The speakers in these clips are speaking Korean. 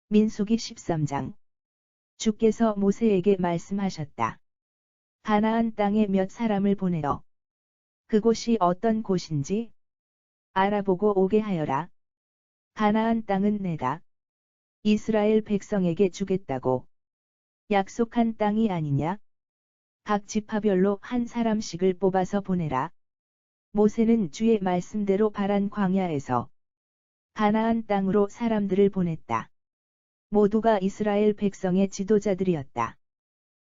민수기 13장. 주께서 모세에게 말씀하셨다. 가나안 땅에 몇 사람을 보내어 그곳이 어떤 곳인지 알아보고 오게 하여라. 가나안 땅은 내가 이스라엘 백성에게 주겠다고 약속한 땅이 아니냐? 각 지파별로 한 사람씩을 뽑아서 보내라. 모세는 주의 말씀대로 바란 광야에서 가나안 땅으로 사람들을 보냈다. 모두가 이스라엘 백성의 지도자들이었다.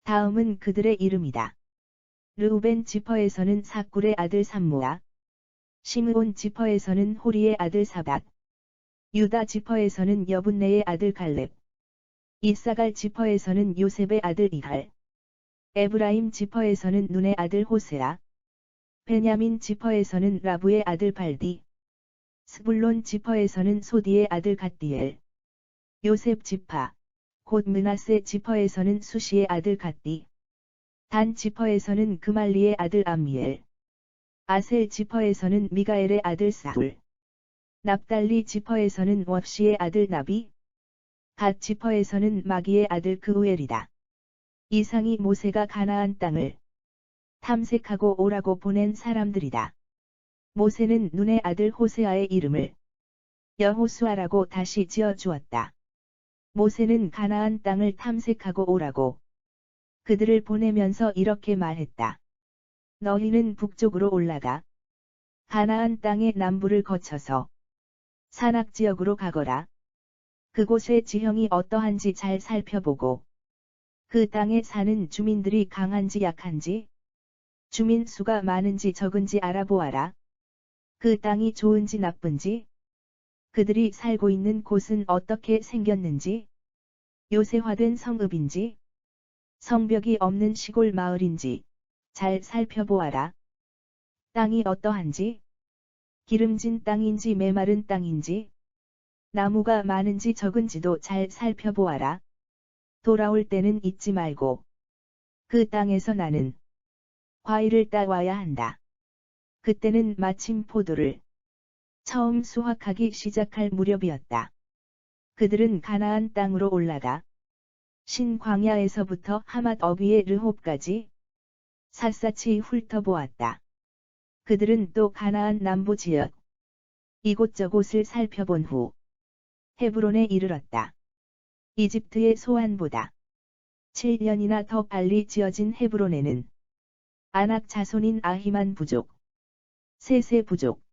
다음은 그들의 이름이다. 르우벤 지파에서는 사꿀의 아들 삼모아, 시므온 지파에서는 호리의 아들 사박, 유다 지파에서는 여분네의 아들 갈렙, 이사갈 지파에서는 요셉의 아들 이할, 에브라임 지파에서는 눈의 아들 호세아, 베냐민 지파에서는 라부의 아들 발디, 스불론 지파에서는 소디의 아들 갓디엘, 요셉 지파, 곧 므낫세 지파에서는 수시의 아들 갓디, 단 지파에서는 그말리의 아들 암미엘, 아셀 지파에서는 미가엘의 아들 사울, 납달리 지파에서는 왑시의 아들 나비, 갓 지파에서는 마기의 아들 그우엘이다. 이상이 모세가 가나안 땅을 탐색하고 오라고 보낸 사람들이다. 모세는 눈의 아들 호세아의 이름을 여호수아라고 다시 지어 주었다. 모세는 가나안 땅을 탐색하고 오라고 그들을 보내면서 이렇게 말했다. 너희는 북쪽으로 올라가 가나안 땅의 남부를 거쳐서 산악지역으로 가거라. 그곳의 지형이 어떠한지 잘 살펴보고 그 땅에 사는 주민들이 강한지 약한지 주민 수가 많은지 적은지 알아보아라. 그 땅이 좋은지 나쁜지 그들이 살고 있는 곳은 어떻게 생겼는지 요새화된 성읍인지 성벽이 없는 시골 마을인지 잘 살펴보아라. 땅이 어떠한지 기름진 땅인지 메마른 땅인지 나무가 많은지 적은지도 잘 살펴보아라. 돌아올 때는 잊지 말고 그 땅에서 나는 과일을 따와야 한다. 그때는 마침 포도를 처음 수확하기 시작할 무렵이었다. 그들은 가나안 땅으로 올라가 신광야에서부터 하맛 어귀의 르홉까지 샅샅이 훑어보았다. 그들은 또 가나안 남부 지역 이곳저곳을 살펴본 후 헤브론에 이르렀다. 이집트의 소안보다 7년이나 더 빨리 지어진 헤브론에는 아낙 자손인 아히만 부족, 세세 부족,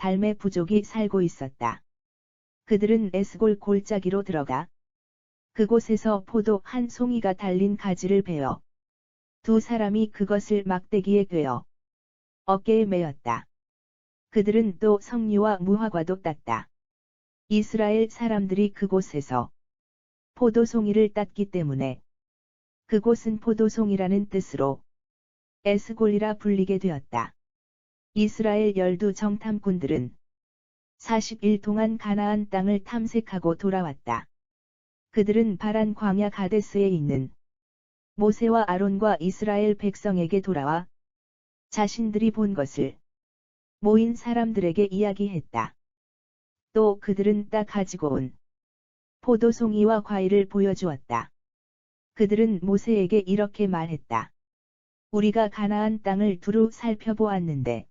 달메 부족이 살고 있었다. 그들은 에스골 골짜기로 들어가 그곳에서 포도 한 송이가 달린 가지를 베어 두 사람이 그것을 막대기에 꿰어 어깨에 메었다. 그들은 또 석류와 무화과도 땄다. 이스라엘 사람들이 그곳에서 포도송이를 땄기 때문에 그곳은 포도송이라는 뜻으로 에스골이라 불리게 되었다. 이스라엘 12정탐꾼들은 40일 동안 가나안 땅을 탐색하고 돌아왔다. 그들은 바란 광야 가데스에 있는 모세와 아론과 이스라엘 백성에게 돌아와 자신들이 본 것을 모인 사람들에게 이야기했다. 또 그들은 따 가지고 온 포도송이와 과일을 보여주었다. 그들은 모세에게 이렇게 말했다. 우리가 가나안 땅을 두루 살펴보았는데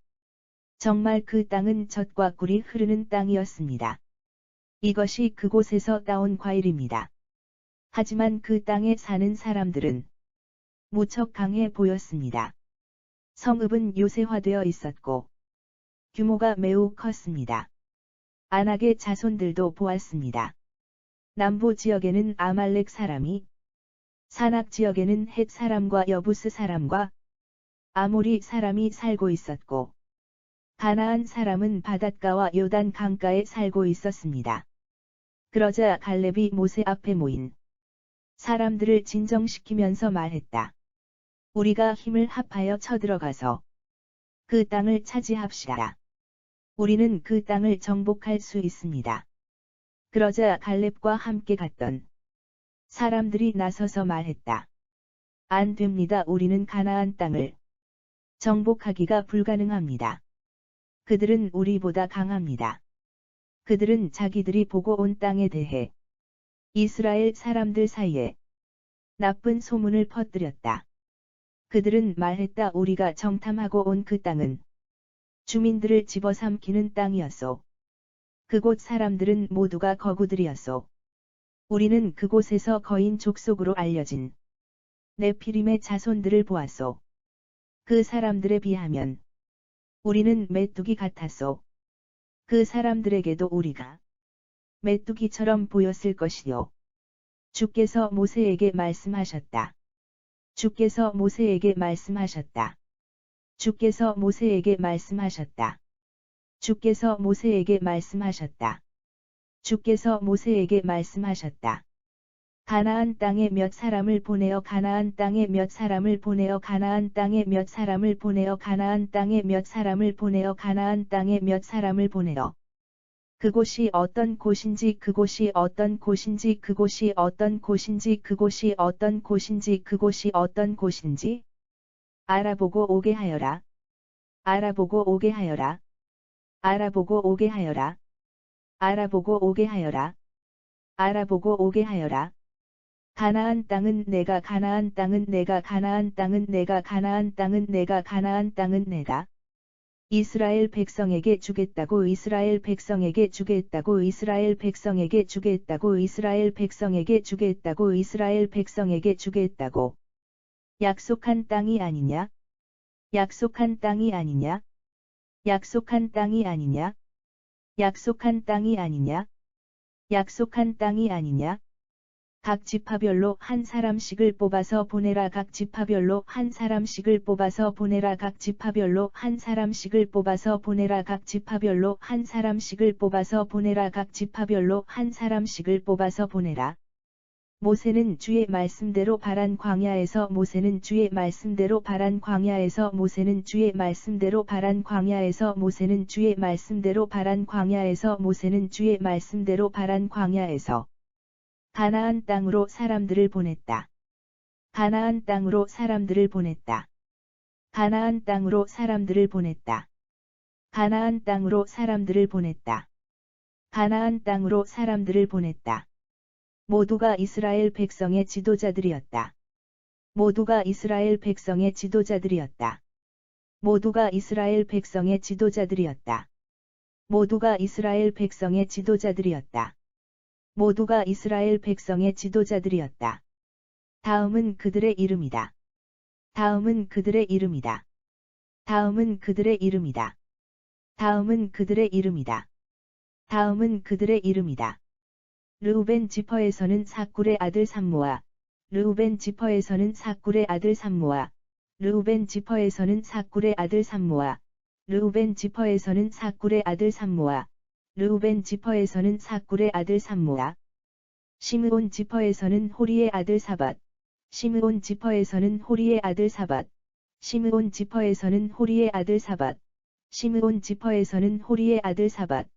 정말 그 땅은 젖과 꿀이 흐르는 땅이었습니다. 이것이 그곳에서 따온 과일입니다. 하지만 그 땅에 사는 사람들은 무척 강해 보였습니다. 성읍은 요새화되어 있었고 규모가 매우 컸습니다. 아낙의 자손들도 보았습니다. 남부 지역에는 아말렉 사람이, 산악 지역에는 헷 사람과 여부스 사람과 아모리 사람이 살고 있었고 가나안 사람은 바닷가와 요단 강가에 살고 있었습니다. 그러자 갈렙이 모세 앞에 모인 사람들을 진정시키면서 말했다. 우리가 힘을 합하여 쳐들어가서 그 땅을 차지합시다. 우리는 그 땅을 정복할 수 있습니다. 그러자 갈렙과 함께 갔던 사람들이 나서서 말했다. 안 됩니다. 우리는 가나안 땅을 정복하기가 불가능합니다. 그들은 우리보다 강합니다. 그들은 자기들이 보고 온 땅에 대해 이스라엘 사람들 사이에 나쁜 소문을 퍼뜨렸다. 그들은 말했다. 우리가 정탐하고 온 그 땅은 주민들을 집어삼키는 땅이었소. 그곳 사람들은 모두가 거구들이었소. 우리는 그곳에서 거인 족속으로 알려진 네피림의 자손들을 보았소. 그 사람들에 비하면 우리는 메뚜기 같았소. 그 사람들에게도 우리가 메뚜기처럼 보였을 것이요. 주께서 모세에게 말씀하셨다. 주께서 모세에게 말씀하셨다. 주께서 모세에게 말씀하셨다. 주께서 모세에게 말씀하셨다. 주께서 모세에게 말씀하셨다. 가나안 땅에 몇 사람을 보내어 가나안 땅에 몇 사람을 보내어 가나안 땅에 몇 사람을 보내어 가나안 땅에 몇 사람을 보내어 가나안 땅에 몇 사람을 보내어 그곳이 어떤 곳인지 그곳이 어떤 곳인지 그곳이 어떤 곳인지 그곳이 어떤 곳인지 그곳이 어떤 곳인지 알아보고 오게 하여라. 알아보고 오게 하여라. 알아보고 오게 하여라. 알아보고 오게 하여라. 알아보고 오게 하여라. 가나안 땅은 내가 가나안 땅은 내가 가나안 땅은 내가 가나안 땅은 내가 가나안 땅은 내가 이스라엘 백성에게 주겠다고 이스라엘 백성에게 주겠다고 이스라엘 백성에게 주겠다고 이스라엘 백성에게 주겠다고 이스라엘 백성에게 주겠다고 약속한 땅이 아니냐? 약속한 땅이 아니냐? 약속한 땅이 아니냐? 약속한 땅이 아니냐? 약속한 땅이 아니냐? 각 지파별로 한 사람씩을 뽑아서 보내라. 각 지파별로 한 사람씩을 뽑아서 보내라. 각 지파별로 한 사람씩을 뽑아서 보내라. 각 지파별로 한 사람씩을 뽑아서 보내라. 각 지파별로 한 사람씩을 뽑아서 보내라. 모세는 주의 말씀대로 바란 광야에서 모세는 주의 말씀대로 바란 광야에서 모세는 주의 말씀대로 바란 광야에서 모세는 주의 말씀대로 바란 광야에서 모세는 주의 말씀대로 바란 광야에서 가나안 땅으로 사람들을 보냈다. 가나안 땅으로 사람들을 보냈다. 가나안 땅으로 사람들을 보냈다. 가나안 땅으로 사람들을 보냈다. 가나안 땅으로 사람들을 보냈다. 모두가 이스라엘 백성의 지도자들이었다. 모두가 이스라엘 백성의 지도자들이었다. 모두가 이스라엘 백성의 지도자들이었다. 모두가 이스라엘 백성의 지도자들이었다. 모두가 이스라엘 백성의 지도자들이었다. 다음은 그들의 이름이다. 다음은 그들의 이름이다. 다음은 그들의 이름이다. 다음은 그들의 이름이다. 다음은 그들의 이름이다. 르우벤 지퍼에서는 사꿀의 아들 삼모아. 르우벤 지퍼에서는 사꿀의 아들 삼모아. 르우벤 지퍼에서는 사꿀의 아들 삼모아. 르우벤 지퍼에서는 사꿀의 아들 삼모아. 르우벤 지퍼에서는 사꿀의 아들 삼모아. 시므온 지퍼에서는 호리의 아들 사밧. 시므온 지퍼에서는 호리의 아들 사밧. 시므온 지퍼에서는 호리의 아들 사밧. 시므온 지퍼에서는 호리의 아들 사밧.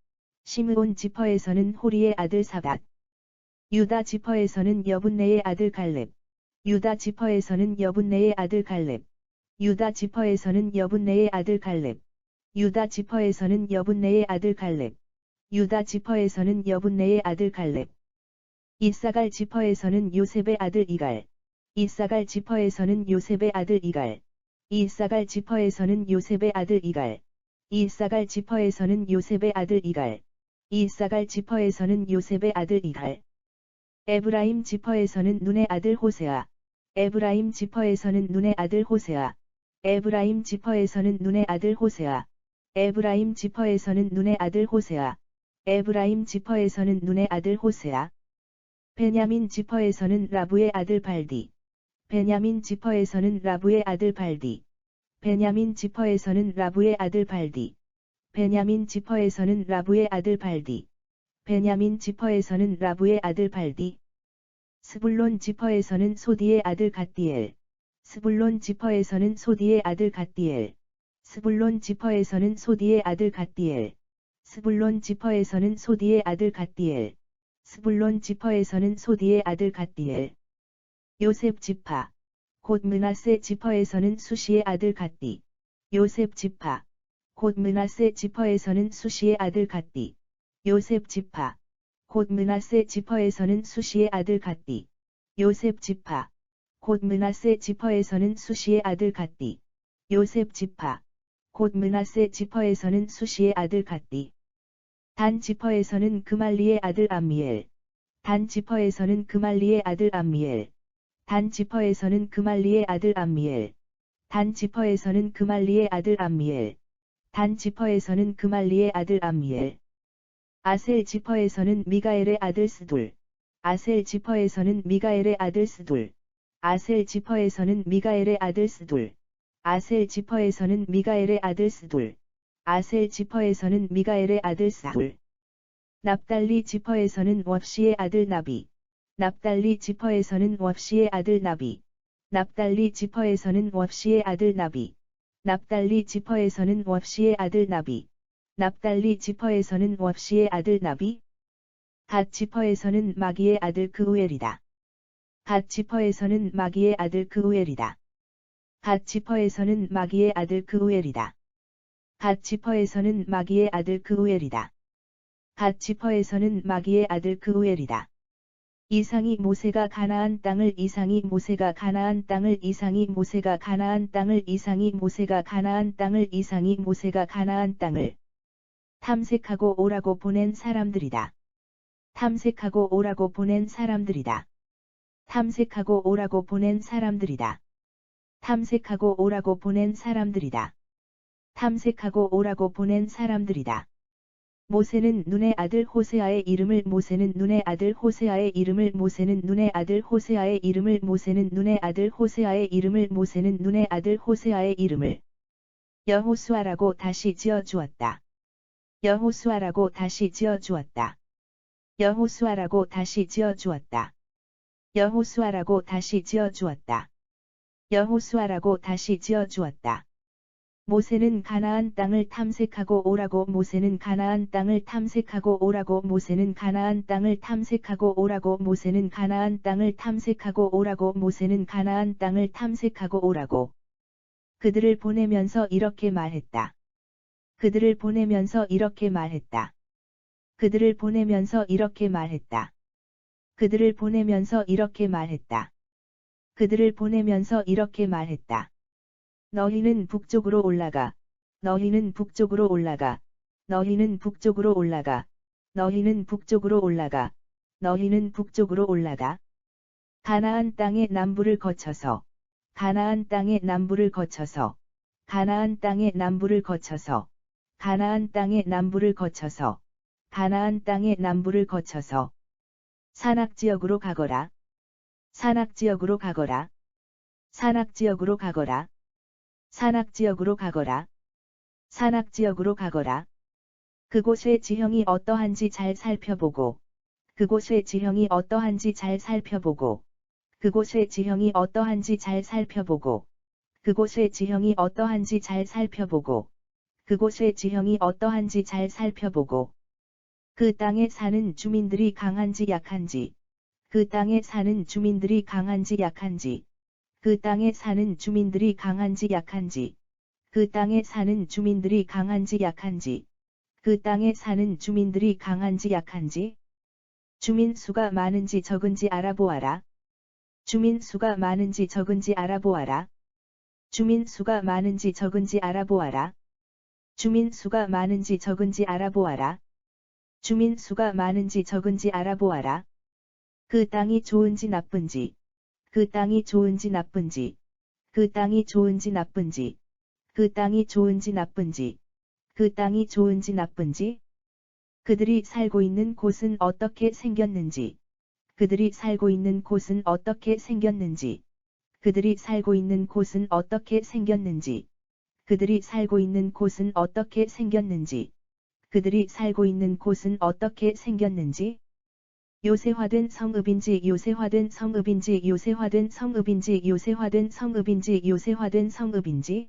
시므온 지퍼에서는 호리의 아들 사밧. 유다 지퍼에서는 여분네의 아들 갈렙. 유다 지퍼에서는 여분네의 아들 갈렙. 유다 지퍼에서는 여분네의 아들 갈렙. 유다 지퍼에서는 여분네의 아들 갈렙. 유다 지퍼에서는 여분네의 아들 갈렙. 이사갈 지퍼에서는 요셉의 아들 이갈. 이사갈 지퍼에서는 요셉의 아들 이갈. 이사갈 지퍼에서는 요셉의 아들 이갈. 이사갈 지퍼에서는 요셉의 아들 이갈. 이사갈 지퍼에서는 요셉의 아들 이갈. 에브라임 지퍼에서는 눈의 아들 호세아. 에브라임 지퍼에서는 눈의 아들 호세아. 에브라임 지퍼에서는 눈의 아들 호세아. 에브라임 지퍼에서는 눈의 아들 호세아. 에브라임 지퍼에서는 눈의 아들 호세아. 베냐민 지퍼에서는 라부의 아들 발디. 베냐민 지퍼에서는 라부의 아들 발디. 베냐민 지퍼에서는 라부의 아들 발디. 베냐민 지퍼에서는 라부의 아들 발디. 베냐민 지퍼에서는 라부의 아들 발디. 스불론 지퍼에서는 소디의 아들 갓디엘. 스불론 지퍼에서는 소디의 아들 갓디엘. 스불론 지퍼에서는 소디의 아들 갓디엘. 스불론 지퍼에서는 소디의 아들 갓디엘. 스불론 지퍼에서는 소디의 아들 갓디엘. 요셉 지파. 곧 므낫세 지퍼에서는 수시의 아들 갓디. 요셉 지파. 곧 므낫세 지퍼에서는 수시의 아들 갓디. 요셉 지파. 곧 므낫세 지파에서는 수시의 아들 갓디, 요셉 지파, 곧 므낫세 지파에서는 수시의 아들 갓디, 요셉 지파, 곧 므낫세 지파에서는 수시의 아들 갓디. 단 지파에서는 그말리의 아들 암미엘, 단 지파에서는 그말리의 아들 암미엘, 단 지파에서는 그말리의 아들 암미엘, 단 지파에서는 그말리의 아들 암미엘, 단 지파에서는 그말리의 아들 암미엘. 아셀 지파에서는 미가엘의 아들 스둘, 아셀 지파에서는 미가엘의 아들 스둘, 아셀 지파에서는 미가엘의 아들 스둘, 아셀 지파에서는 미가엘의 아들 스둘, 아셀 지파에서는 미가엘의 아들 스둘. 납달리 지파에서는 왑시의 아들 나비, 납달리 지파에서는 왑시의 아들 나비, 납달리 지파에서는 왑시의 아들 나비, 납달리 지파에서는 왑시의 아들 나비, 납달리 지파에서는 왑시의 아들 나비. 갓 지파에서는 마기의 아들 그우엘이다. 갓 지파에서는 마기의 아들 그우엘이다. 갓 지파에서는 마기의 아들 그우엘이다. 갓 지파에서는 마기의 아들 그우엘이다. 갓 지파에서는 마기의 아들 그우엘이다. 이상이 모세가 가나안 땅을 이상이 모세가 가나안 땅을 이상이 모세가 가나안 땅을 이상이 모세가 가나안 땅을 이상이 모세가 가나안 땅을 탐색하고 오라고 보낸 사람들이다. 탐색하고 오라고 보낸 사람들이다. 탐색하고 오라고 보낸 사람들이다. 탐색하고 오라고 보낸 사람들이다. 탐색하고 오라고 보낸 사람들이다. 모세는 눈의 아들 호세아의 이름을 모세는 눈의 아들 호세아의 이름을 모세는 눈의 아들 호세아의 이름을 모세는 눈의 아들 호세아의 이름을 모세는 눈의 아들 호세아의 이름을 여호수아라고 다시 지어 주었다. 여호수아라고 다시 지어 주었다. 여호수아라고 다시 지어 주었다. 여호수아라고 다시 지어 주었다. 여호수아라고 다시 지어 주었다. 모세는 가나안 땅을 탐색하고 오라고 모세는 가나안 땅을 탐색하고 오라고 모세는 가나안 땅을 탐색하고 오라고 모세는 가나안 땅을 탐색하고 오라고 모세는 가나안 땅을 탐색하고 오라고 그들을 보내면서 이렇게 말했다. 그들을 보내면서 이렇게 말했다. 그들을 보내면서 이렇게 말했다. 그들을 보내면서 이렇게 말했다. 그들을 보내면서 이렇게 말했다. 너희는 북쪽으로 올라가. 너희는 북쪽으로 올라가. 너희는 북쪽으로 올라가. 너희는 북쪽으로 올라가. 너희는 북쪽으로 올라가. 가나안 땅의 남부를 거쳐서. 가나안 땅의 남부를 거쳐서. 가나안 땅의 남부를 거쳐서. 가나안 땅의 남부를 거쳐서. 가나안 땅의 남부를 거쳐서. 산악지역으로 가거라. 산악지역으로 가거라. 산악지역으로 가거라. 산악지역으로 가거라. 산악지역으로 가거라. 그곳의 지형이 어떠한지 잘 살펴보고, 그곳의 지형이 어떠한지 잘 살펴보고, 그곳의 지형이 어떠한지 잘 살펴보고, 그곳의 지형이 어떠한지 잘 살펴보고, 그곳의 지형이 어떠한지 잘 살펴보고, 그 땅에 사는 주민들이 강한지 약한지, 그 땅에 사는 주민들이 강한지 약한지, 그 땅에 사는 주민들이 강한지 약한지, 그 땅에 사는 주민들이 강한지 약한지, 그 땅에 사는 주민들이 강한지 약한지, 주민 수가 많은지 적은지 알아보아라. 주민 수가 많은지 적은지 알아보아라. 주민 수가 많은지 적은지 알아보아라. 주민 수가 많은지 적은지 알아보아라. 주민 수가 많은지 적은지 알아보아라. 그 땅이 좋은지 나쁜지, 그 땅이 좋은지 나쁜지, 그 땅이 좋은지 나쁜지, 그 땅이 좋은지 나쁜지, 그 땅이 좋은지 나쁜지, 그들이 살고 있는 곳은 어떻게 생겼는지, 그들이 살고 있는 곳은 어떻게 생겼는지, 그들이 살고 있는 곳은 어떻게 생겼는지, 그들이 살고 있는 곳은 어떻게 생겼는지, 그들이 살고 있는 곳은 어떻게 생겼는지, 요새화된 성읍인지 요새화된 성읍인지 요새화된 성읍인지 요새화된 성읍인지 요새화된 성읍인지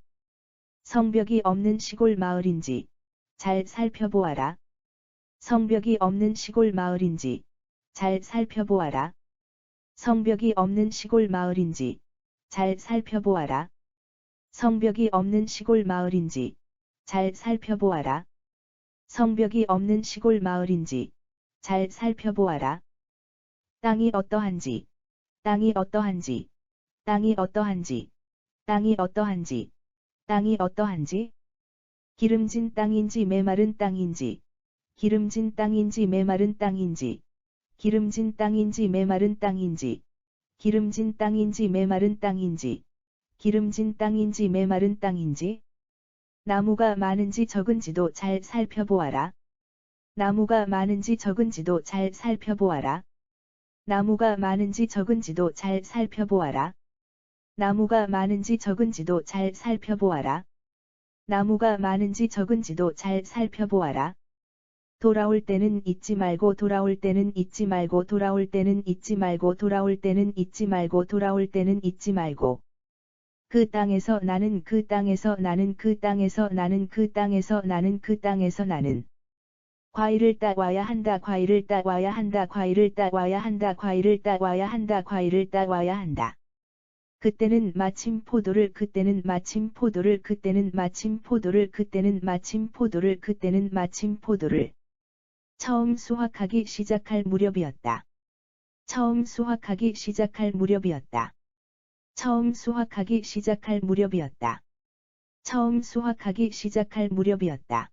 성벽이 없는 시골 마을인지 잘 살펴보아라. 성벽이 없는 시골 마을인지 잘 살펴보아라. 성벽이 없는 시골 마을인지 잘 살펴보아라. 성벽이 없는 시골 마을인지 잘 살펴보아라. 성벽이 없는 시골 마을인지 잘 살펴보아라. 땅이 어떠한지, 땅이 어떠한지, 땅이 어떠한지, 땅이 어떠한지, 땅이 어떠한지? 기름진 땅인지 메마른 땅인지, 기름진 땅인지 메마른 땅인지, 기름진 땅인지 메마른 땅인지, 기름진 땅인지 메마른 땅인지, 기름진 땅인지 메마른 땅인지? 나무가 많은지 적은지도 잘 살펴보아라. 나무가 많은지 적은지도 잘 살펴보아라. 나무가 많은지 적은지도 잘 살펴보아라. 나무가 많은지 적은지도 잘 살펴보아라. 나무가 많은지 적은지도 잘 살펴보아라. 돌아올 때는 잊지 말고 돌아올 때는 잊지 말고 돌아올 때는 잊지 말고 돌아올 때는 잊지 말고 돌아올 때는 잊지 말고 그 땅에서 나는 그 땅에서 나는 그 땅에서 나는 그 땅에서 나는 그 땅에서 나는 과일을 따와야 한다 과일을 따와야 한다 과일을 따와야 한다 과일을 따와야 한다 과일을 따와야 한다. 그때는 마침 포도를 그때는 마침 포도를 그때는 마침 포도를 그때는 마침 포도를 그때는 마침 포도를 처음 수확하기 시작할 무렵이었다. 처음 수확하기 시작할 무렵이었다. 처음 수확하기 시작할 무렵이었다. 처음 수확하기 시작할 무렵이었다.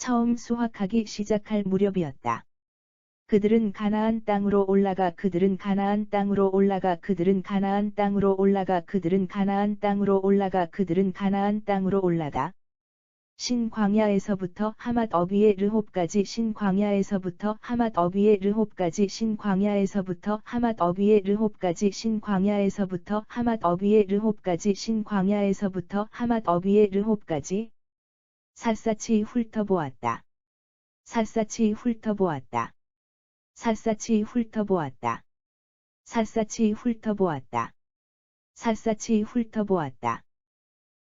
처음 수확하기 시작할 무렵이었다. 그들은 가나안 땅으로 올라가 그들은 가나안 땅으로 올라가 그들은 가나안 땅으로 올라가 그들은 가나안 땅으로 올라가 그들은 가나안 땅으로 올라가 신광야에서부터 하맛 어귀의 르홉까지 신광야에서부터 하맛 어귀의 르홉까지 신광야에서부터 하맛 어귀의 르홉까지 신광야에서부터 하맛 어귀의 르홉까지 신광야에서부터 하맛 어귀의 르홉까지 샅샅이 훑어보았다. 샅샅이 훑어보았다. 샅샅이 훑어보았다. 샅샅이 훑어보았다. 샅샅이 훑어보았다.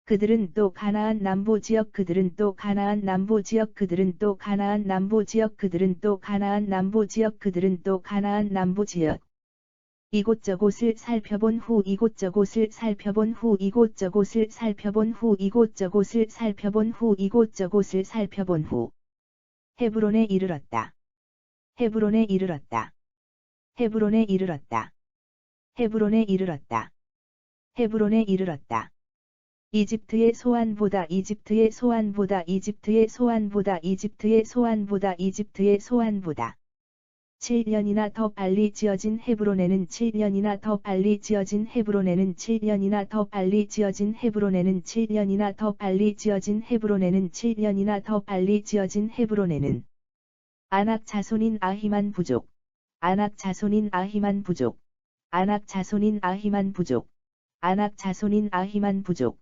그들은 또 가나안 남부 지역 그들은 또 가나안 남부 지역 그들은 또 가나안 남부 지역 그들은 또 가나안 남부 지역 그들은 또 가나안 남부 지역 이곳저곳을 살펴본 후 이곳저곳을 살펴본 후 이곳저곳을 살펴본 후 이곳저곳을 살펴본 후 이곳저곳을 살펴본 후 헤브론에 이르렀다. 헤브론에 이르렀다. 헤브론에 이르렀다. 헤브론에 이르렀다. 헤브론에 이르렀다. 이집트의 소환보다 이집트의 소환보다 이집트의 소환보다 이집트의 소환보다 이집트의 소환보다 7년이나 더 빨리 지어진 헤브론에는 7년이나 더 빨리 지어진 헤브론에는 7년이나 더 빨리 지어진 헤브론에는 7년이나 더 빨리 지어진 헤브론에는 7년이나 더 빨리 지어진 헤브론에는 아낙 자손인 아히만 부족 아낙 자손인 아히만 부족 아낙 자손인 아히만 부족 아낙 자손인 아히만 부족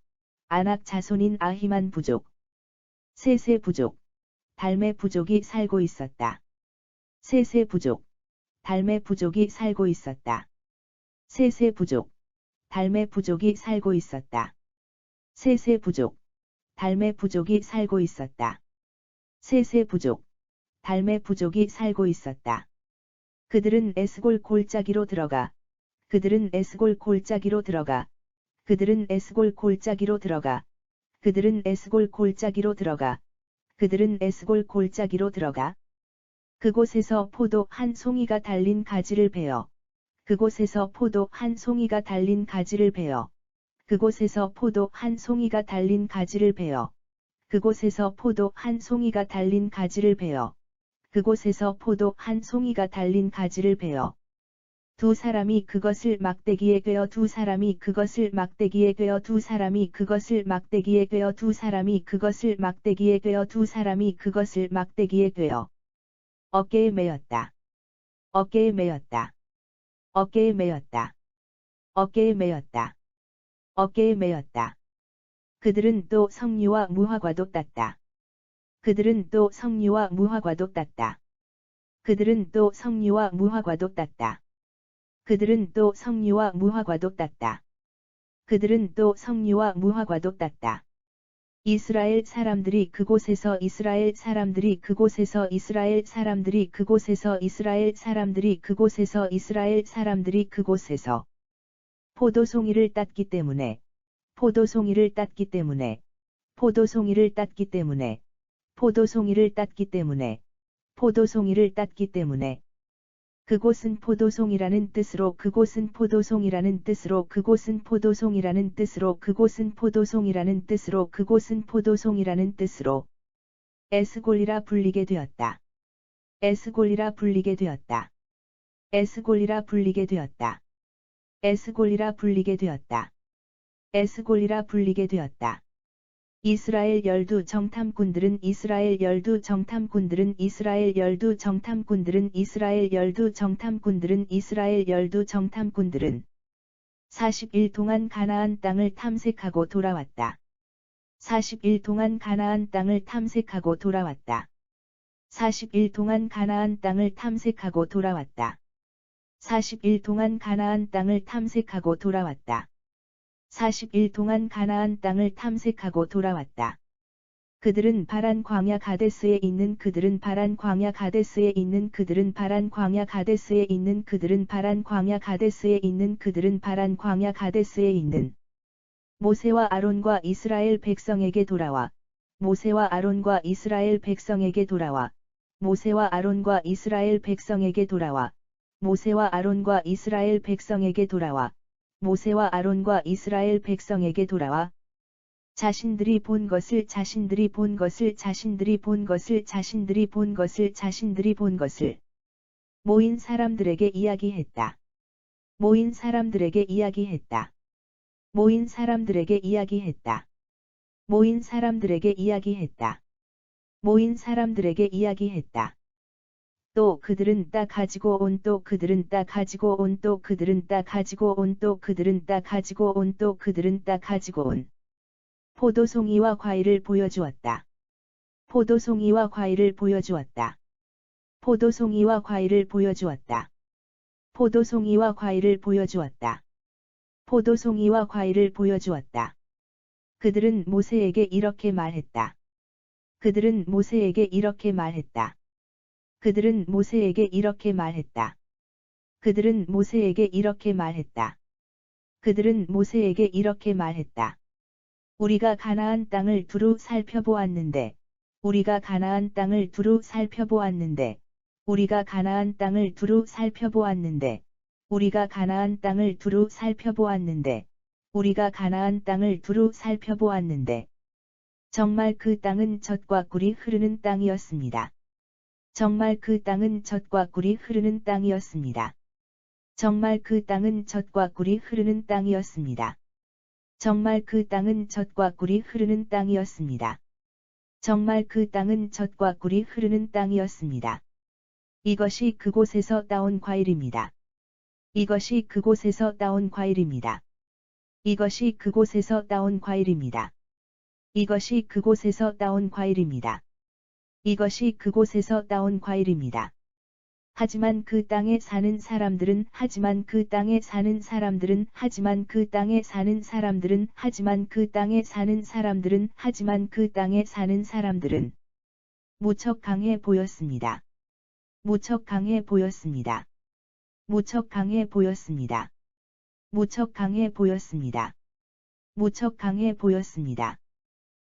아낙 자손인 아히만 부족 세세 부족 달메 부족이 살고 있었다. 세세 부족 달메 부족이 살고 있었다. 세세 부족 달메 부족이 살고 있었다. 세세 부족 달메 부족이 살고 있었다. 세세 부족 달메 부족이 살고 있었다. 그들은 에스골 골짜기로 들어가 그들은 에스골 골짜기로 들어가 그들은 에스골 골짜기로 들어가 그들은 에스골 골짜기로 들어가 그들은 에스골 골짜기로 들어가 그곳에서 포도 한 송이가 달린 가지를 베어 그곳에서 포도 한 송이가 달린 가지를 베어 그곳에서 포도 한 송이가 달린 가지를 베어 그곳에서 포도 한 송이가 달린 가지를 베어 그곳에서 포도 한 송이가 달린 가지를 베어 두 사람이 그것을 막대기에 꿰어 두 사람이 그것을 막대기에 꿰어 두 사람이 그것을 막대기에 꿰어 두 사람이 그것을 막대기에 꿰어 두 사람이 그것을 막대기에 꿰어 어깨에 메었다. 어깨에 메었다. 어깨에 메었다. 어깨에 메었다. 어깨에 메었다. 그들은 또 석류와 무화과도 땄다. 그들은 또 석류와 무화과도 땄다. 그들은 또 석류와 무화과도 땄다. 그들은 또 석류와 무화과도 땄다. 그들은 또 석류와 무화과도 땄다. 이스라엘 사람들이 그곳에서 이스라엘 사람들이 그곳에서 이스라엘 사람들이 그곳에서 이스라엘 사람들이 그곳에서 이스라엘 사람들이 그곳에서 포도송이를 땄기 때문에 포도송이를 땄기 때문에 포도송이를 땄기 때문에 포도송이를 땄기 때문에 포도송이를 땄기 때문에. 그곳은 포도송이라는 뜻으로 그곳은 포도송이라는 뜻으로 그곳은 포도송이라는 뜻으로 그곳은 포도송이라는 뜻으로 그곳은 포도송이라는 뜻으로 에스골이라 불리게 되었다. 에스골이라 불리게 되었다. 에스골이라 불리게 되었다. 에스골이라 불리게 되었다. 에스골이라 불리게 되었다. 이스라엘 열두 정탐꾼들은 이스라엘 열두 정탐꾼들은 이스라엘 열두 정탐꾼들은 이스라엘 열두 정탐꾼들은 이스라엘 열두 정탐꾼들은 40일 동안 가나안 땅을 탐색하고 돌아왔다. 40일 동안 가나안 땅을 탐색하고 돌아왔다. 40일 동안 가나안 땅을 탐색하고 돌아왔다. 40일 동안 가나안 땅을 탐색하고 돌아왔다. 40일 동안 가나안 땅을 탐색하고 돌아왔다. 그들은 바란 광야 가데스에 있는 그들은 바란 광야 가데스에 있는 그들은 바란 광야 가데스에 있는 그들은 바란 광야 가데스에 있는 그들은 바란 광야 가데스에 있는 모세와 아론과 이스라엘 백성에게 돌아와 모세와 아론과 이스라엘 백성에게 돌아와 모세와 아론과 이스라엘 백성에게 돌아와 모세와 아론과 이스라엘 백성에게 돌아와 모세와 아론과 이스라엘 백성에게 돌아와 자신들이 본 것을 자신들이 본 것을 자신들이 본 것을 자신들이 본 것을 자신들이 본 것을 모인 사람들에게 이야기했다. 모인 사람들에게 이야기했다. 모인 사람들에게 이야기했다. 모인 사람들에게 이야기했다. 모인 사람들에게 이야기했다. 또 그들은 따 가지고 온 또 그들은 따 가지고 온 또 그들은 따 가지고 온 또 그들은 따 가지고 온 또 그들은 따 가지고 온 포도송이와 과일을 보여주었다. 포도송이와 과일을 보여주었다. 포도송이와 과일을 보여주었다. 포도송이와 과일을 보여주었다. 포도송이와 과일을 보여주었다. 그들은 모세에게 이렇게 말했다. 그들은 모세에게 이렇게 말했다. 그들은 모세에게 이렇게 말했다. 그들은 모세에게 이렇게 말했다. 그들은 모세에게 이렇게 말했다. 우리가 가나안 땅을 두루 살펴보았는데, 우리가 가나안 땅을 두루 살펴보았는데, 우리가 가나안 땅을 두루 살펴보았는데, 우리가 가나안 땅을 두루 살펴보았는데, 우리가 가나안 땅을 두루 살펴보았는데, 정말 그 땅은 젖과 꿀이 흐르는 땅이었습니다. 정말 그 땅은 젖과 꿀이 흐르는 땅이었습니다. 정말 그 땅은 젖과 꿀이 흐르는 땅이었습니다. 정말 그 땅은 젖과 꿀이 흐르는 땅이었습니다. 정말 그 땅은 젖과 꿀이 흐르는 땅이었습니다. 이것이 그곳에서 따온 과일입니다. 이것이 그곳에서 따온 과일입니다. 이것이 그곳에서 따온 과일입니다. 이것이 그곳에서 따온 과일입니다. 이것이 그곳에서 따온 과일입니다. 하지만 그 땅에 사는 사람들은 하지만 그 땅에 사는 사람들은 하지만 그 땅에 사는 사람들은 하지만 그 땅에 사는 사람들은 하지만 그 땅에 사는 사람들은 무척 강해 보였습니다. 무척 강해 보였습니다. 무척 강해 보였습니다. 무척 강해 보였습니다. 무척 강해 보였습니다.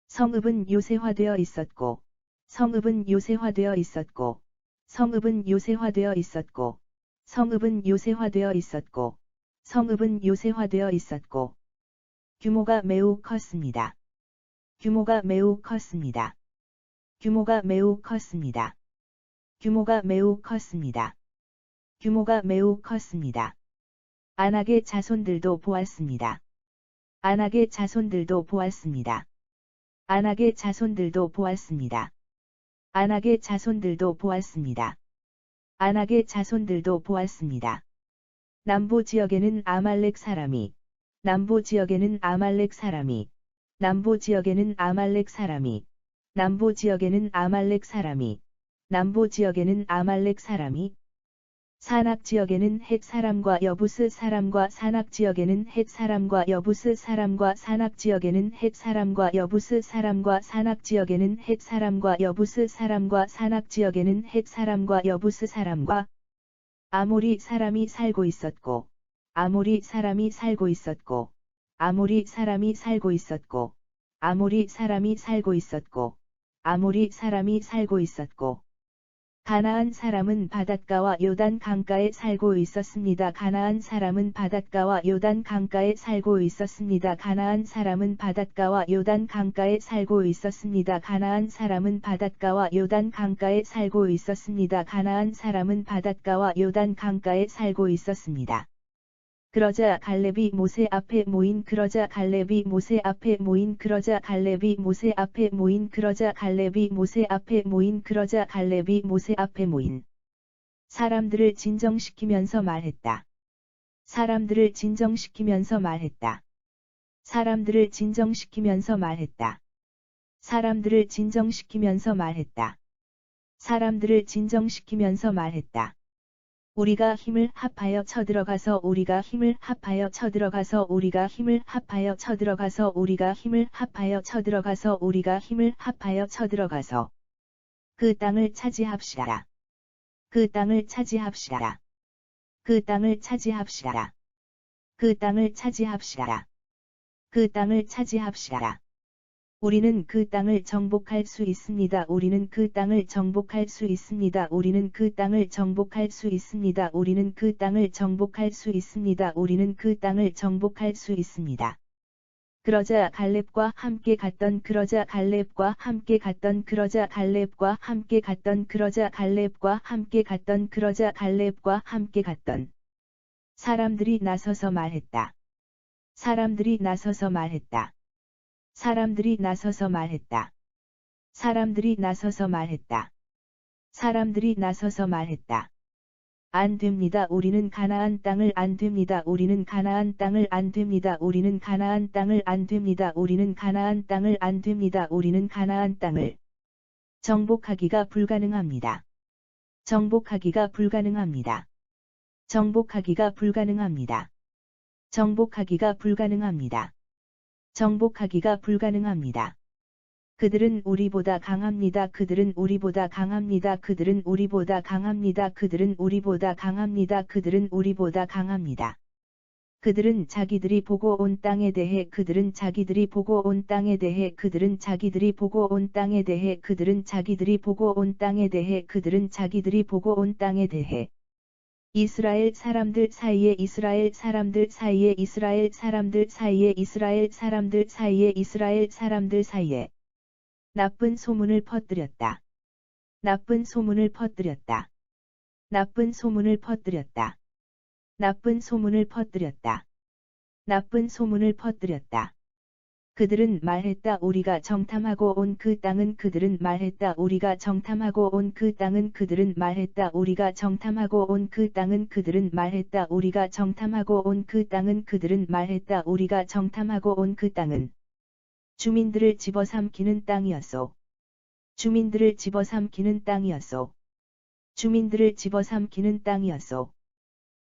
성읍은 요새화되어 있었고 성읍은 요새화되어 있었고 성읍은 요새화되어 있었고 성읍은 요새화되어 있었고 성읍은 요새화되어 있었고 규모가 매우 컸습니다. 규모가 매우 컸습니다. 규모가 매우 컸습니다. 규모가 매우 컸습니다. 규모가 매우 컸습니다. 안악의 자손들도 보았습니다. 안악의 자손들도 보았습니다. 안악의 자손들도 보았습니다. 안악의 자손들도 보았습니다. 안악의 자손들도 보았습니다. 남부 지역에는 아말렉 사람이, 남부 지역에는 아말렉 사람이, 남부 지역에는 아말렉 사람이, 남부 지역에는 아말렉 사람이, 남부 지역에는 아말렉 사람이, 산악 지역에는 헷 사람과 여부스 사람과 산악 지역에는 헷 사람과 여부스 사람과 산악 지역에는 헷 사람과 여부스 사람과 산악 지역에는 헷 사람과 여부스 사람과 산악 지역에는 헷 사람과 여부스 사람과 아모리 사람이 살고 있었고 아모리 사람이 살고 있었고 아모리 사람이 살고 있었고 아모리 사람이 살고 있었고 아모리 사람이 살고 있었고 가나안 사람은 바닷가와 요단 강가에 살고 있었습니다. 가나안 사람은 바닷가와 요단 강가에 살고 있었습니다. 가나안 사람은 바닷가와 요단 강가에 살고 있었습니다. 가나안 사람은 바닷가와 요단 강가에 살고 있었습니다. 가나안 사람은 바닷가와 요단 강가에 살고 있었습니다. 그러자 갈렙이 모세 앞에 모인 그러자 갈렙이 모세 앞에 모인 그러자 갈렙이 모세 앞에 모인 그러자 갈렙이 모세 앞에 모인 그러자 갈렙이 모세 앞에 모인 사람들을 진정시키면서 말했다. 사람들을 진정시키면서 말했다. 사람들을 진정시키면서 말했다. 사람들을 진정시키면서 말했다. 사람들을 진정시키면서 말했다. 우리가 힘을 합하여 쳐들어가서 우리가 힘을 합하여 쳐들어가서 우리가 힘을 합하여 쳐들어가서 우리가 힘을 합하여 쳐들어가서 우리가 힘을 합하여 쳐들어가서 그 땅을 차지합시다. 그 땅을 차지합시다. 그 땅을 차지합시다. 그 땅을 차지합시다. 그 땅을 차지합시다. 우리는 그 땅을 정복할 수 있습니다. 우리는 그 땅을 정복할 수 있습니다. 우리는 그 땅을 정복할 수 있습니다. 우리는 그 땅을 정복할 수 있습니다. 우리는 그 땅을 정복할 수 있습니다. 그러자 갈렙과 함께 갔던 그러자 갈렙과 함께 갔던 그러자 갈렙과 함께 갔던 그러자 갈렙과 함께 갔던 그러자 갈렙과 함께 갔던 사람들이 나서서 말했다. 사람들이 나서서 말했다. 사람들이 나서서 말했다. 사람들이 나서서 말했다. 사람들이 나서서 말했다. 안 됩니다. 우리는 가나안 땅을 안 됩니다. 우리는 가나안 땅을 안 됩니다. 우리는 가나안 땅을 안 됩니다. 우리는 가나안 땅을 안 됩니다. 우리는 가나안 땅을 정복하기가 불가능합니다. 정복하기가 불가능합니다. 정복하기가 불가능합니다. 정복하기가 불가능합니다. 정복하기가 불가능합니다. 그들은 우리보다 강합니다. 그들은 우리보다 강합니다. 그들은 우리보다 강합니다. 그들은 우리보다 강합니다. 그들은 우리보다 강합니다. 그들은 자기들이 보고 온 땅에 대해 그들은 자기들이 보고 온 땅에 대해 그들은 자기들이 보고 온 땅에 대해 그들은 자기들이 보고 온 땅에 대해 그들은 자기들이 보고 온 땅에 대해 이스라엘 사람들 사이에 이스라엘 사람들 사이에 이스라엘 사람들 사이에 이스라엘 사람들 사이에 이스라엘 사람들 사이에 나쁜 소문을 퍼뜨렸다. 나쁜 소문을 퍼뜨렸다. 나쁜 소문을 퍼뜨렸다. 나쁜 소문을 퍼뜨렸다. 나쁜 소문을 퍼뜨렸다. 그들은 말했다. 우리가 정탐하고 온 그 땅은 그들은 말했다. 우리가 정탐하고 온 그 땅은 그들은 말했다. 우리가 정탐하고 온 그 땅은 그들은 말했다. 우리가 정탐하고 온 그 땅은 그들은 말했다. 우리가 정탐하고 온 그 땅은 주민들을 집어삼키는 땅이었소. 주민들을 집어삼키는 땅이었소. 주민들을 집어삼키는 땅이었소.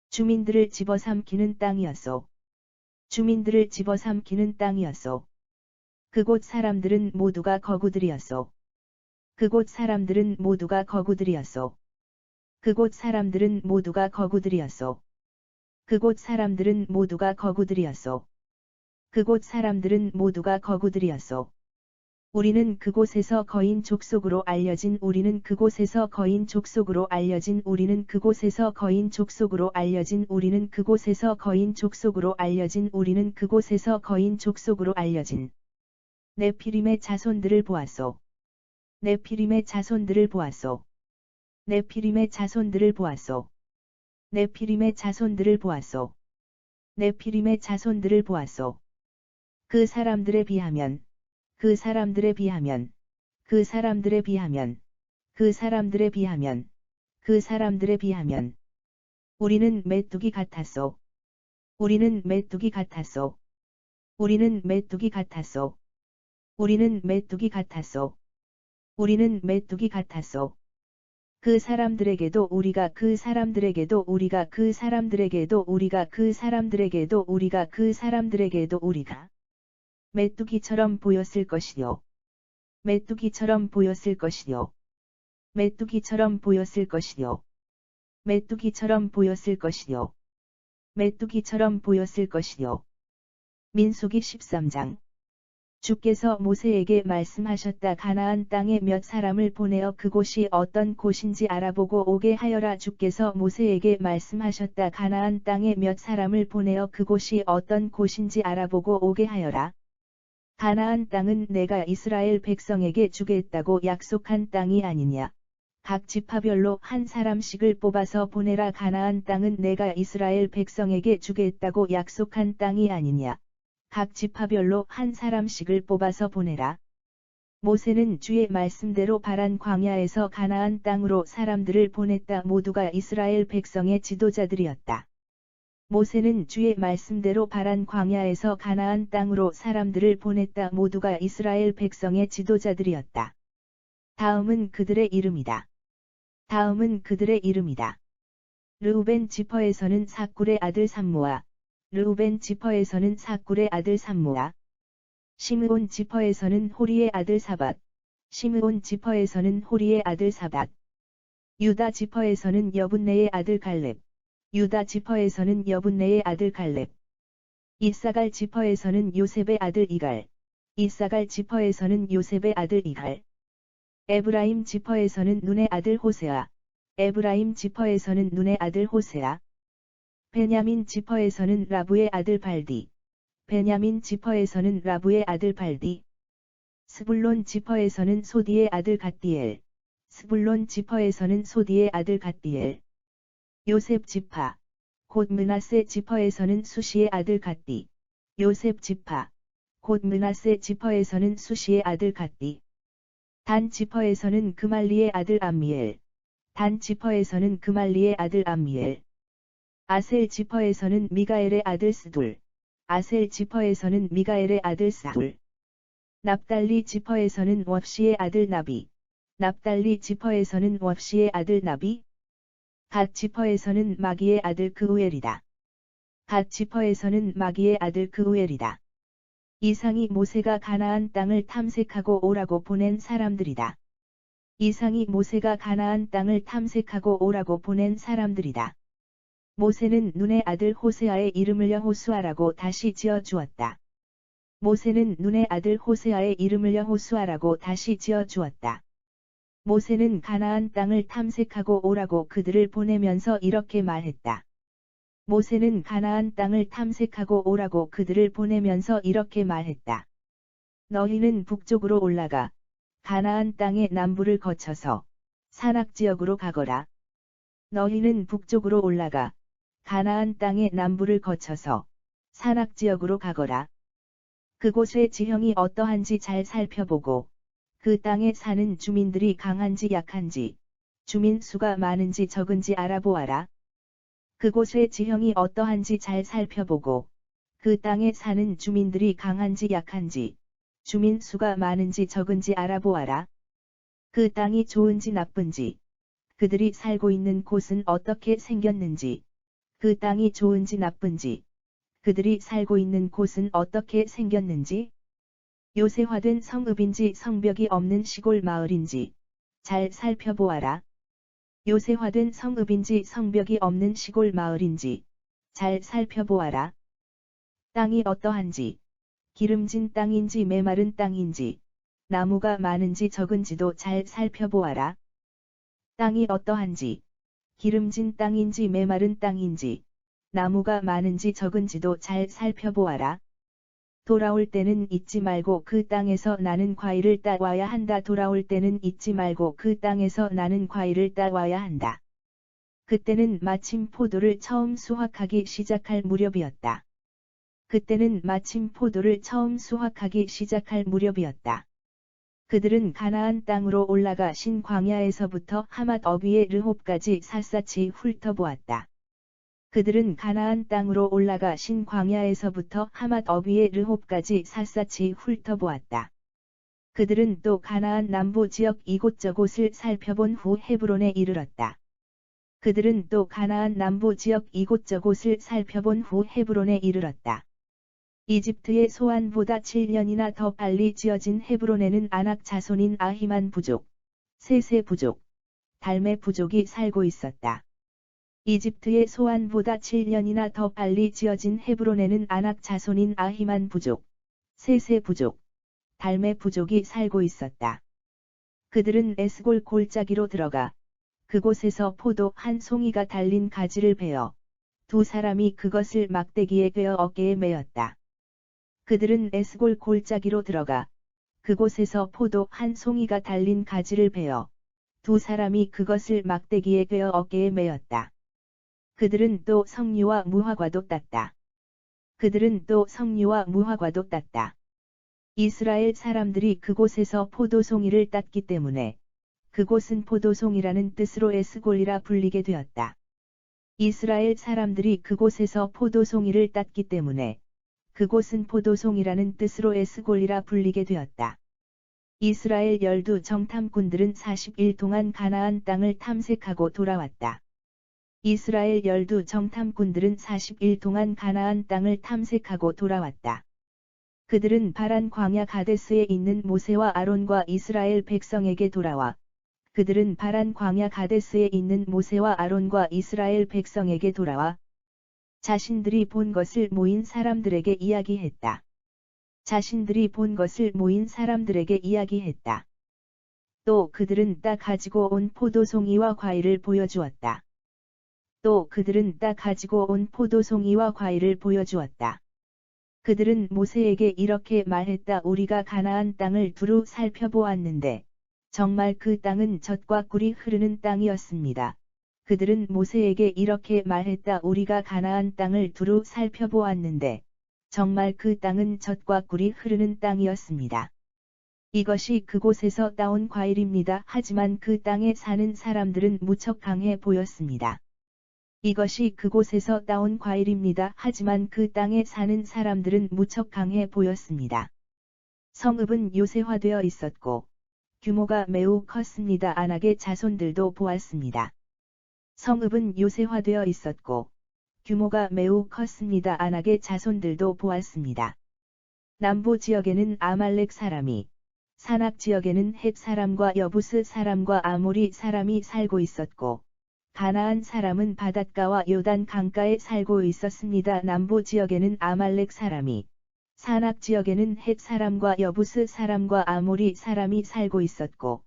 주민들을 집어삼키는 땅이었소. 주민들을 집어삼키는 땅이었소. 그곳 사람들은 모두가 거구들이었소. 그곳 사람들은 모두가 거구들이었소. 그곳 사람들은 모두가 거구들이었소. 그곳 사람들은 모두가 거구들이었소. 그곳 사람들은 모두가 거구들이었소. 우리는 그곳에서 거인 족속으로 알려진 우리는 그곳에서 거인 족속으로 알려진 우리는 그곳에서 거인 족속으로 알려진 우리는 그곳에서 거인 족속으로 알려진 우리는 그곳에서 거인 족속으로 알려진 네피림의 자손들을 보았소. 네피림의 자손들을 보았소. 네피림의 자손들을 보았소. 네피림의 자손들을 보았소. 네피림의 자손들을 보았소. 그 사람들에 비하면 그 사람들에 비하면 그 사람들에 비하면 그 사람들에 비하면 그 사람들에 비하면 우리는 메뚜기 같았소. 우리는 메뚜기 같았소. 우리는 메뚜기 같았소. 우리는 메뚜기 같았소. 우리는 메뚜기 같았소. 그 사람들에게도 우리가 그 사람들에게도 우리가 그 사람들에게도 우리가 그 사람들에게도 우리가 그 사람들에게도 우리가 메뚜기처럼 보였을 것이요. 메뚜기처럼 보였을 것이요. 메뚜기처럼 보였을 것이요. 메뚜기처럼 보였을 것이요. 메뚜기처럼 보였을 것이요. 민수기 13장 주께서 모세에게 말씀하셨다. 가나안 땅에 몇 사람을 보내어 그곳이 어떤 곳인지 알아보고 오게 하여라. 주께서 모세에게 말씀하셨다. 가나안 땅에 몇 사람을 보내어 그곳이 어떤 곳인지 알아보고 오게 하여라. 가나안 땅은 내가 이스라엘 백성에게 주겠다고 약속한 땅이 아니냐. 각 지파별로 한 사람씩을 뽑아서 보내라. 가나안 땅은 내가 이스라엘 백성에게 주겠다고 약속한 땅이 아니냐. 각 지파별로 한 사람씩을 뽑아서 보내라. 모세는 주의 말씀대로 바란 광야에서 가나안 땅으로 사람들을 보냈다. 모두가 이스라엘 백성의 지도자들이었다. 모세는 주의 말씀대로 바란 광야에서 가나안 땅으로 사람들을 보냈다. 모두가 이스라엘 백성의 지도자들이었다. 다음은 그들의 이름이다. 다음은 그들의 이름이다. 르우벤 지파에서는 사꿀의 아들 삼무아. 르우벤 지파에서는 사꿀의 아들 삼무아. 시므온 지파에서는 호리의 아들 사밧. 시므온 지파에서는 호리의 아들 사밧. 유다 지파에서는 여분네의 아들 갈렙. 유다 지파에서는 여분네의 아들 갈렙. 이사갈 지파에서는 요셉의 아들 이갈. 이사갈 지파에서는 요셉의 아들 이갈. 에브라임 지파에서는 눈의 아들 호세아. 에브라임 지파에서는 눈의 아들 호세아. 베냐민 지파에서는 라부의 아들 발디. 베냐민 지파에서는 라부의 아들 발디. 스불론 지파에서는 소디의 아들 갓디엘. 스불론 지파에서는 소디의 아들 갓디엘. 요셉 지파, 곧 므낫세 지파에서는 수시의 아들 갓디. 요셉 지파, 곧 므낫세 지파에서는 수시의 아들 갓디. 단 지파에서는 그말리의 아들 암미엘. 단 지파에서는 그말리의 아들 암미엘. 아셀 지파에서는 미가엘의 아들 스둘. 아셀 지파에서는 미가엘의 아들 스둘. 납달리 지파에서는 왑시의 아들 나비. 납달리 지파에서는 왑시의 아들 나비. 갓 지파에서는 마기의 아들 그우엘이다. 갓 지파에서는 마기의 아들 그우엘이다. 이상이 모세가 가나안 땅을 탐색하고 오라고 보낸 사람들이다. 이상이 모세가 가나안 땅을 탐색하고 오라고 보낸 사람들이다. 모세는 눈의 아들 호세아의 이름을 여호수아라고 다시 지어 주었다. 모세는 눈의 아들 호세아의 이름을 여호수아라고 다시 지어 주었다. 모세는 가나안 땅을 탐색하고 오라고 그들을 보내면서 이렇게 말했다. 모세는 가나안 땅을 탐색하고 오라고 그들을 보내면서 이렇게 말했다. 너희는 북쪽으로 올라가 가나안 땅의 남부를 거쳐서 산악지역으로 가거라. 너희는 북쪽으로 올라가 가나안 땅의 남부를 거쳐서 산악지역으로 가거라. 그곳의 지형이 어떠한지 잘 살펴보고 그 땅에 사는 주민들이 강한지 약한지, 주민 수가 많은지 적은지 알아보아라. 그곳의 지형이 어떠한지 잘 살펴보고 그 땅에 사는 주민들이 강한지 약한지, 주민 수가 많은지 적은지 알아보아라. 그 땅이 좋은지 나쁜지, 그들이 살고 있는 곳은 어떻게 생겼는지, 그 땅이 좋은지 나쁜지, 그들이 살고 있는 곳은 어떻게 생겼는지, 요새화된 성읍인지 성벽이 없는 시골 마을인지 잘 살펴보아라. 요새화된 성읍인지 성벽이 없는 시골 마을인지 잘 살펴보아라. 땅이 어떠한지, 기름진 땅인지 메마른 땅인지, 나무가 많은지 적은지도 잘 살펴보아라. 땅이 어떠한지, 기름진 땅인지 메마른 땅인지, 나무가 많은지 적은지도 잘 살펴보아라. 돌아올 때는 잊지 말고 그 땅에서 나는 과일을 따와야 한다. 돌아올 때는 잊지 말고 그 땅에서 나는 과일을 따와야 한다. 그때는 마침 포도를 처음 수확하기 시작할 무렵이었다. 그때는 마침 포도를 처음 수확하기 시작할 무렵이었다. 그들은 가나안 땅으로 올라가 신 광야에서부터 하맛 어귀의 르홉까지 샅샅이 훑어보았다. 그들은 가나안 땅으로 올라가 신 광야에서부터 하맛 어귀의 르홉까지 샅샅이 훑어보았다. 그들은 또 가나안 남부 지역 이곳저곳을 살펴본 후 헤브론에 이르렀다. 그들은 또 가나안 남부 지역 이곳저곳을 살펴본 후 헤브론에 이르렀다. 이집트의 소안보다 7년이나 더 빨리 지어진 헤브론에는 아낙 자손인 아히만 부족, 세세 부족, 달메 부족이 살고 있었다. 이집트의 소안보다 7년이나 더 빨리 지어진 헤브론에는 아낙 자손인 아히만 부족, 세세 부족, 달메 부족이 살고 있었다. 그들은 에스골 골짜기로 들어가 그곳에서 포도 한 송이가 달린 가지를 베어 두 사람이 그것을 막대기에 베어 어깨에 메었다. 그들은 에스골 골짜기로 들어가 그곳에서 포도 한 송이가 달린 가지를 베어 두 사람이 그것을 막대기에 베어 어깨에 메었다. 그들은 또 석류와 무화과도 땄다. 그들은 또 석류와 무화과도 땄다. 이스라엘 사람들이 그곳에서 포도송이를 땄기 때문에 그곳은 포도송이라는 뜻으로 에스골이라 불리게 되었다. 이스라엘 사람들이 그곳에서 포도송이를 땄기 때문에 그곳은 포도송이라는 뜻으로 에스골이라 불리게 되었다. 이스라엘 열두 정탐꾼들은 40일 동안 가나안 땅을 탐색하고 돌아왔다. 이스라엘 열두 정탐꾼들은 40일 동안 가나안 땅을 탐색하고 돌아왔다. 그들은 바란 광야 가데스에 있는 모세와 아론과 이스라엘 백성에게 돌아와 그들은 바란 광야 가데스에 있는 모세와 아론과 이스라엘 백성에게 돌아와 자신들이 본 것을 모인 사람들에게 이야기했다. 자신들이 본 것을 모인 사람들에게 이야기했다. 또 그들은 따 가지고 온 포도송이와 과일을 보여주었다. 또 그들은 따 가지고 온 포도송이와 과일을 보여주었다. 그들은 모세에게 이렇게 말했다. 우리가 가나안 땅을 두루 살펴보았는데 정말 그 땅은 젖과 꿀이 흐르는 땅이었습니다. 그들은 모세에게 이렇게 말했다. 우리가 가나안 땅을 두루 살펴보았는데 정말 그 땅은 젖과 꿀이 흐르는 땅이었습니다. 이것이 그곳에서 따온 과일입니다. 하지만 그 땅에 사는 사람들은 무척 강해 보였습니다. 이것이 그곳에서 따온 과일입니다. 하지만 그 땅에 사는 사람들은 무척 강해 보였습니다. 성읍은 요새화되어 있었고 규모가 매우 컸습니다. 안악의 자손들도 보았습니다. 성읍은 요새화되어 있었고 규모가 매우 컸습니다. 안악의 자손들도 보았습니다. 남부 지역에는 아말렉 사람이, 산악 지역에는 헷 사람과 여부스 사람과 아모리 사람이 살고 있었고 가나안 사람은 바닷가와 요단 강가에 살고 있었습니다. 남부 지역에는 아말렉 사람이, 산악 지역에는 헷 사람과 여부스 사람과 아모리 사람이 살고 있었고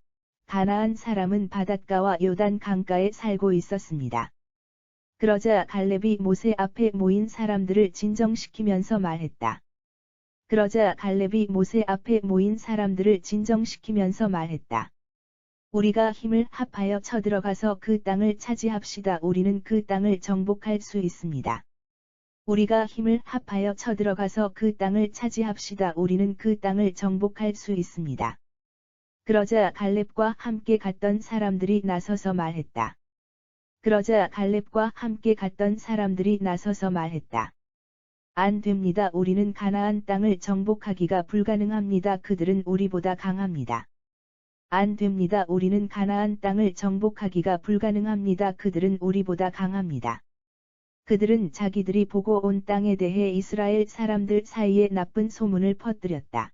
가나안 사람은 바닷가와 요단 강가에 살고 있었습니다. 그러자 갈렙이 모세 앞에 모인 사람들을 진정시키면서 말했다. 그러자 갈렙이 모세 앞에 모인 사람들을 진정시키면서 말했다. 우리가 힘을 합하여 쳐들어가서 그 땅을 차지합시다. 우리는 그 땅을 정복할 수 있습니다. 우리가 힘을 합하여 쳐들어가서 그 땅을 차지합시다. 우리는 그 땅을 정복할 수 있습니다. 그러자 갈렙과 함께 갔던 사람들이 나서서 말했다. 그러자 갈렙과 함께 갔던 사람들이 나서서 말했다. 안 됩니다. 우리는 가나안 땅을 정복하기가 불가능합니다. 그들은 우리보다 강합니다. 안 됩니다. 우리는 가나안 땅을 정복하기가 불가능합니다. 그들은 우리보다 강합니다. 그들은 자기들이 보고 온 땅에 대해 이스라엘 사람들 사이에 나쁜 소문을 퍼뜨렸다.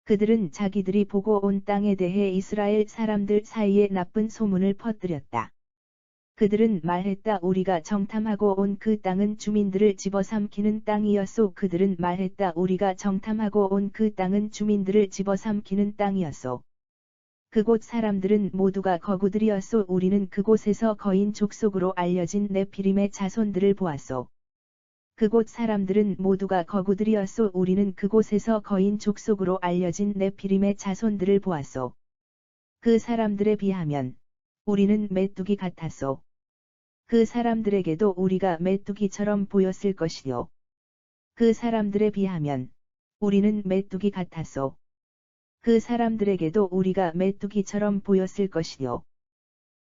그들은 자기들이 보고 온 땅에 대해 이스라엘 사람들 사이에 나쁜 소문을 퍼뜨렸다. 그들은 말했다. 우리가 정탐하고 온 그 땅은 주민들을 집어삼키는 땅이었소. 그들은 말했다. 우리가 정탐하고 온 그 땅은 주민들을 집어삼키는 땅이었소. 그곳 사람들은 모두가 거구들이었소. 우리는 그곳에서 거인 족속으로 알려진 네피림의 자손들을 보았소. 그곳 사람들은 모두가 거구들이었소. 우리는 그곳에서 거인 족속으로 알려진 네피림의 자손들을 보았소. 그 사람들에 비하면 우리는 메뚜기 같았소. 그 사람들에게도 우리가 메뚜기처럼 보였을 것이요. 그 사람들에 비하면 우리는 메뚜기 같았소. 그 사람들에게도 우리가 메뚜기처럼 보였을 것이요.